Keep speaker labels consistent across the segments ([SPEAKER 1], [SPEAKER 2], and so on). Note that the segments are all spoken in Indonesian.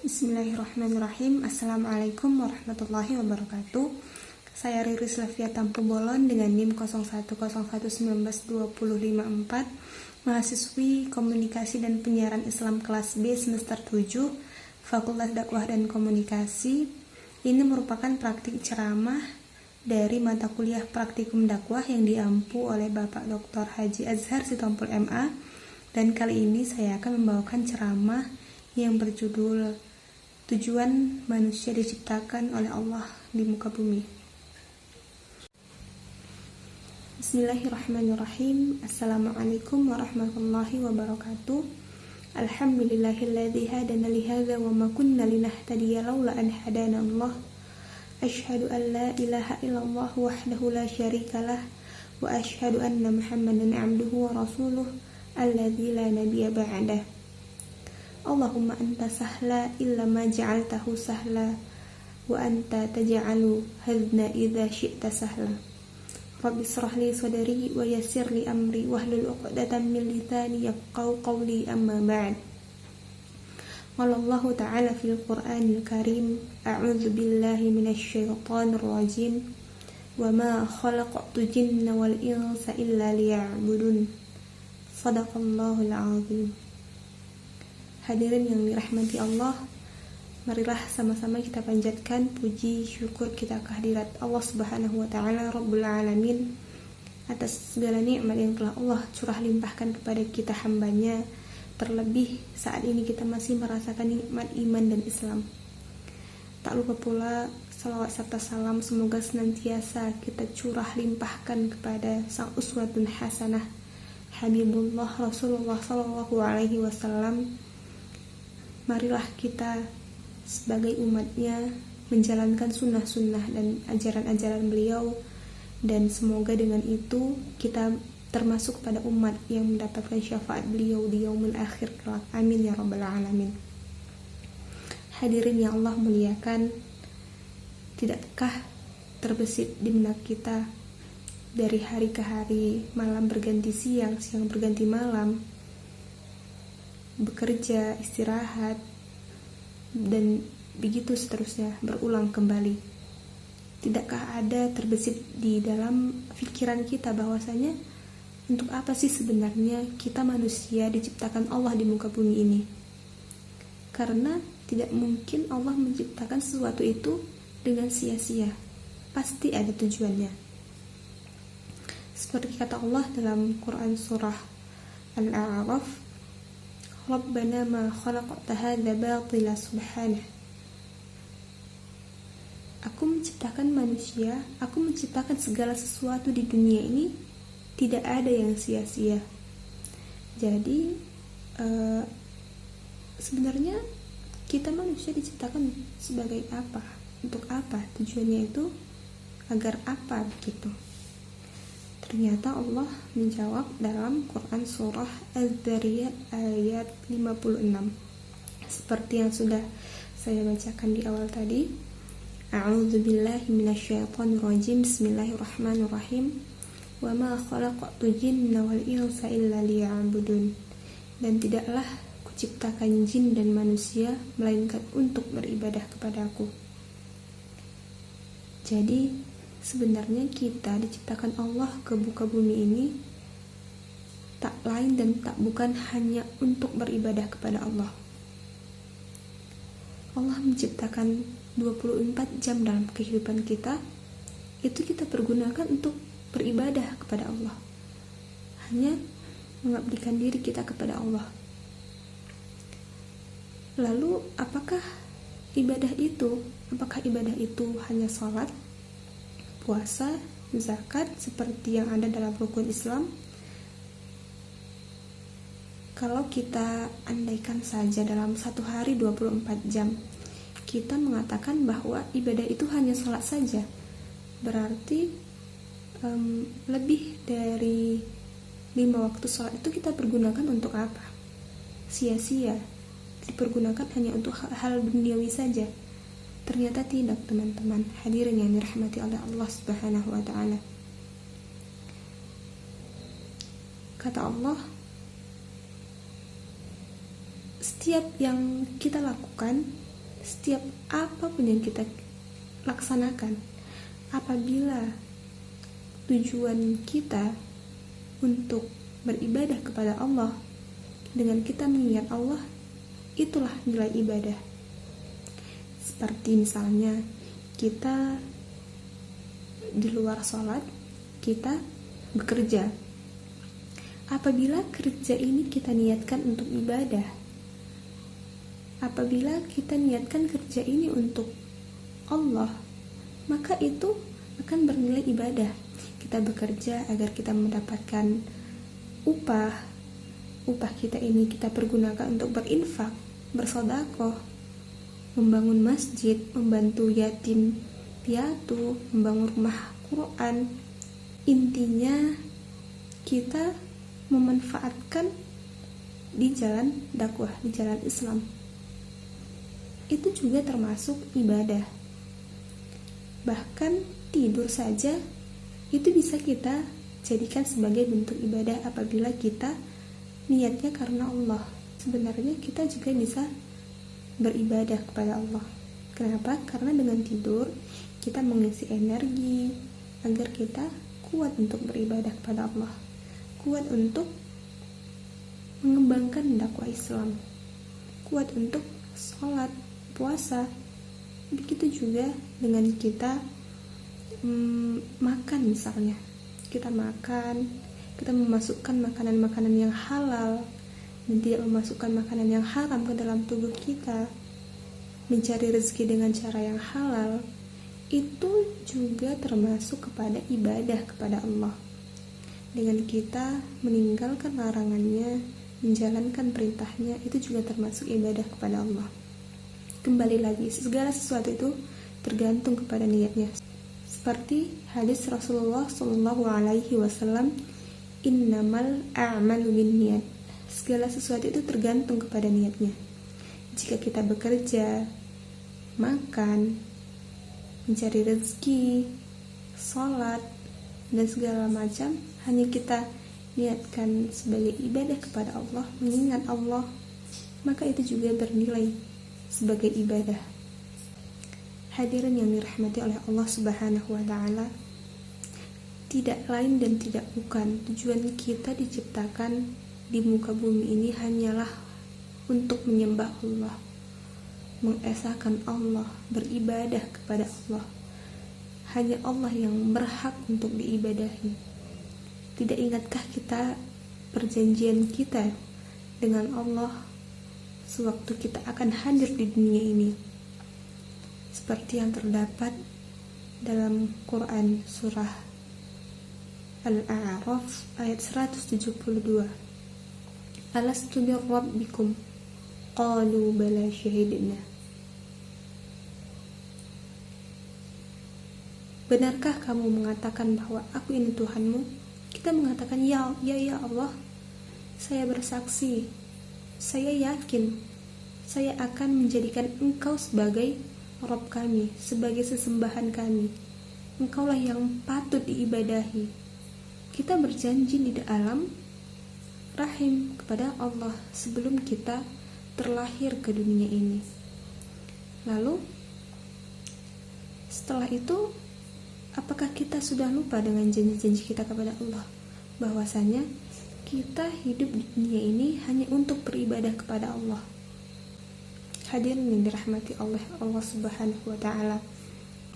[SPEAKER 1] Bismillahirrahmanirrahim. Assalamualaikum warahmatullahi wabarakatuh. Saya Riris Levia Tampu Bolon dengan NIM 0101192054, mahasiswi Komunikasi dan Penyiaran Islam kelas B semester 7, Fakultas Dakwah dan Komunikasi. Ini merupakan praktik ceramah dari mata kuliah Praktikum Dakwah yang diampu oleh Bapak Dr. Haji Azhar Sitompul MA. Dan kali ini saya akan membawakan ceramah yang berjudul Tujuan Manusia Diciptakan oleh Allah di Muka Bumi. Bismillahirrahmanirrahim. Assalamualaikum warahmatullahi wabarakatuh. Alhamdulillahilladzi hadana lihadza wa ma kunna linahtadiya laula an hadana Allah. Asyhadu an la ilaha illallah wahdahu la syarikalah wa asyhadu anna Muhammadan abduhu wa rasuluh alladzi la nabiyya ba'dah. Allahumma anta sahla illa ma ja'altahu sahla wa anta taj'alu hazna idza syi'ta sahla. Rabbi shrah li sadri wa yassir li amri wahlul 'uqdatam min lisani yafqahu qawli amma ba'd. Qala Allah ta'ala fil Qur'anil Karim, a'udzu billahi minasy syaithanir rajim. Wa ma khalaqtul jinna wal insa illa liya'budun. Shadaqallahul 'azim. Hadirin yang dirahmati Allah, marilah sama-sama kita panjatkan puji syukur kita kehadirat Allah Subhanahu wa taala Rabbul Alamin atas segala nikmat yang telah Allah curah limpahkan kepada kita hambanya, terlebih saat ini kita masih merasakan nikmat iman dan Islam. Tak lupa pula salawat serta salam semoga senantiasa kita curah limpahkan kepada sang uswatun hasanah Habibullah Rasulullah sallallahu alaihi wasallam. Marilah kita sebagai umatnya menjalankan sunnah-sunnah dan ajaran-ajaran beliau, dan semoga dengan itu kita termasuk pada umat yang mendapatkan syafaat beliau di yaumil akhir kelak. Amin ya rabbal alamin. Hadirin yang Allah muliakan, tidakkah terbesit di benak kita dari hari ke hari, malam berganti siang, siang berganti malam, bekerja, istirahat, dan begitu seterusnya berulang kembali. Tidakkah ada terbesit di dalam pikiran kita bahwasanya untuk apa sih sebenarnya kita manusia diciptakan Allah di muka bumi ini? Karena tidak mungkin Allah menciptakan sesuatu itu dengan sia-sia. Pasti ada tujuannya. Seperti kata Allah dalam Quran surah Al-A'raf, Rabbana ma khalaqta hadza batila subhanah. Aku menciptakan manusia, aku menciptakan segala sesuatu di dunia ini, tidak ada yang sia-sia. Jadi sebenarnya kita manusia diciptakan sebagai apa? Untuk apa? Tujuannya itu agar apa begitu? Ternyata Allah menjawab dalam Quran surah Az-Zariyat ayat 56. Seperti yang sudah saya bacakan di awal tadi. A'udzu billahi minasyaitonir rajim. Bismillahirrahmanirrahim. Wa ma khalaqtul jinna wal insa illa liya'budun. Dan tidaklah kuciptakan jin dan manusia melainkan untuk beribadah kepadaku. Jadi sebenarnya kita diciptakan Allah ke muka bumi ini tak lain dan tak bukan hanya untuk beribadah kepada Allah. Allah menciptakan 24 jam dalam kehidupan kita, itu kita pergunakan untuk beribadah kepada Allah. Hanya mengabdikan diri kita kepada Allah. Lalu apakah ibadah itu? Apakah ibadah itu hanya sholat, puasa, zakat seperti yang ada dalam rukun Islam? Kalau kita andaikan saja dalam satu hari 24 jam kita mengatakan bahwa ibadah itu hanya sholat saja, berarti lebih dari 5 waktu sholat itu kita pergunakan untuk apa? Sia-sia, dipergunakan hanya untuk hal duniawi saja. Ternyata tidak, teman-teman hadirin yang dirahmati oleh Allah Subhanahu wa taala. Kata Allah, setiap yang kita lakukan Setiap apapun yang kita laksanakan, apabila tujuan kita untuk beribadah kepada Allah, dengan kita mengingat Allah, itulah nilai ibadah. Seperti misalnya kita di luar sholat, kita bekerja. Apabila kerja ini kita niatkan untuk ibadah, apabila kita niatkan kerja ini untuk Allah, maka itu akan bernilai ibadah. Kita bekerja agar kita mendapatkan upah kita ini kita pergunakan untuk berinfak, bersedekah, membangun masjid, membantu yatim piatu, membangun rumah Quran. Intinya kita memanfaatkan di jalan dakwah, di jalan Islam. Itu juga termasuk ibadah. Bahkan tidur saja itu bisa kita jadikan sebagai bentuk ibadah apabila kita niatnya karena Allah. Sebenarnya kita juga bisa beribadah kepada Allah. Kenapa? Karena dengan tidur kita mengisi energi agar kita kuat untuk beribadah kepada Allah, kuat untuk mengembangkan dakwah Islam, kuat untuk sholat, puasa. Begitu juga dengan kita makan misalnya. Kita makan, kita memasukkan makanan-makanan yang halal dan tidak memasukkan makanan yang haram ke dalam tubuh kita, mencari rezeki dengan cara yang halal, itu juga termasuk kepada ibadah kepada Allah. Dengan kita meninggalkan larangannya, menjalankan perintahnya, itu juga termasuk ibadah kepada Allah. Kembali lagi, segala sesuatu itu tergantung kepada niatnya. Seperti hadis Rasulullah SAW, innamal a'malu binniyat. Segala sesuatu itu tergantung kepada niatnya. Jika kita bekerja, makan, mencari rezeki, sholat, dan segala macam, hanya kita niatkan sebagai ibadah kepada Allah, mengingat Allah, maka itu juga bernilai sebagai ibadah. Hadirin yang dirahmati oleh Allah Subhanahu wa Ta'ala, tidak lain dan tidak bukan tujuan kita diciptakan di muka bumi ini hanyalah untuk menyembah Allah, mengesahkan Allah, beribadah kepada Allah. Hanya Allah yang berhak untuk diibadahi. Tidak ingatkah kita perjanjian kita dengan Allah sewaktu kita akan hadir di dunia ini? Seperti yang terdapat dalam Quran surah Al-A'raf ayat 172. Alastu bi rabbikum qalu bala syahidna. Benarkah kamu mengatakan bahwa aku ini Tuhanmu? Kita mengatakan ya Allah, saya bersaksi, saya yakin, saya akan menjadikan engkau sebagai Rabb kami, sebagai sesembahan kami. Engkaulah yang patut diibadahi. Kita berjanji di alam rahim kepada Allah sebelum kita terlahir ke dunia ini. Lalu setelah itu, apakah kita sudah lupa dengan janji-janji kita kepada Allah, bahwasanya kita hidup di dunia ini hanya untuk beribadah kepada Allah? Hadirin yang dirahmati oleh Allah Subhanahu wa Ta'ala,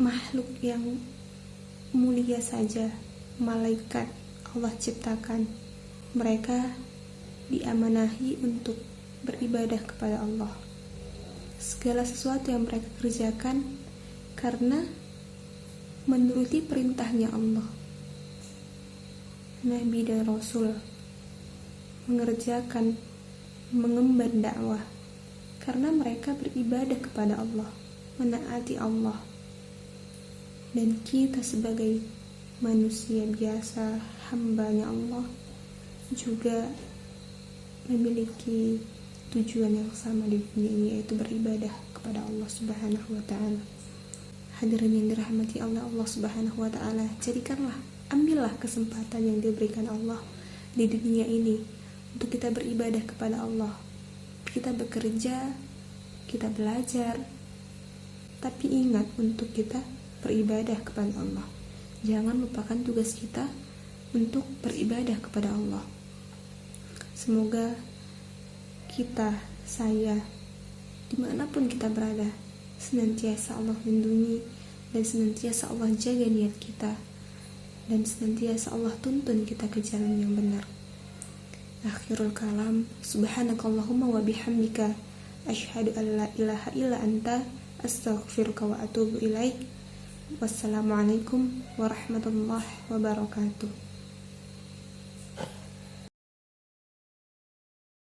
[SPEAKER 1] makhluk yang mulia saja, malaikat Allah ciptakan, mereka diamanahi untuk beribadah kepada Allah. Segala sesuatu yang mereka kerjakan karena menuruti perintahnya Allah. Nabi dan Rasul mengerjakan, mengemban dakwah karena mereka beribadah kepada Allah, menaati Allah. Dan kita sebagai manusia biasa, hambanya Allah, juga memiliki tujuan yang sama di dunia ini, yaitu beribadah kepada Allah Subhanahu wa Ta'ala. Hadirin yang dirahmati Allah Subhanahu wa Ta'ala, jadikanlah, ambillah kesempatan yang diberikan Allah di dunia ini untuk kita beribadah kepada Allah. Kita bekerja, kita belajar, tapi ingat untuk kita beribadah kepada Allah. Jangan lupakan tugas kita untuk beribadah kepada Allah. Semoga kita, saya, dimanapun kita berada, senantiasa Allah lindungi dan senantiasa Allah jaga niat kita dan senantiasa Allah tuntun kita ke jalan yang benar. Akhirul kalam, subhanakallahumma wa bihamdika asyhadu an la ilaha illa anta astaghfiruka wa atubu ilaik. Wassalamualaikum warahmatullahi wabarakatuh.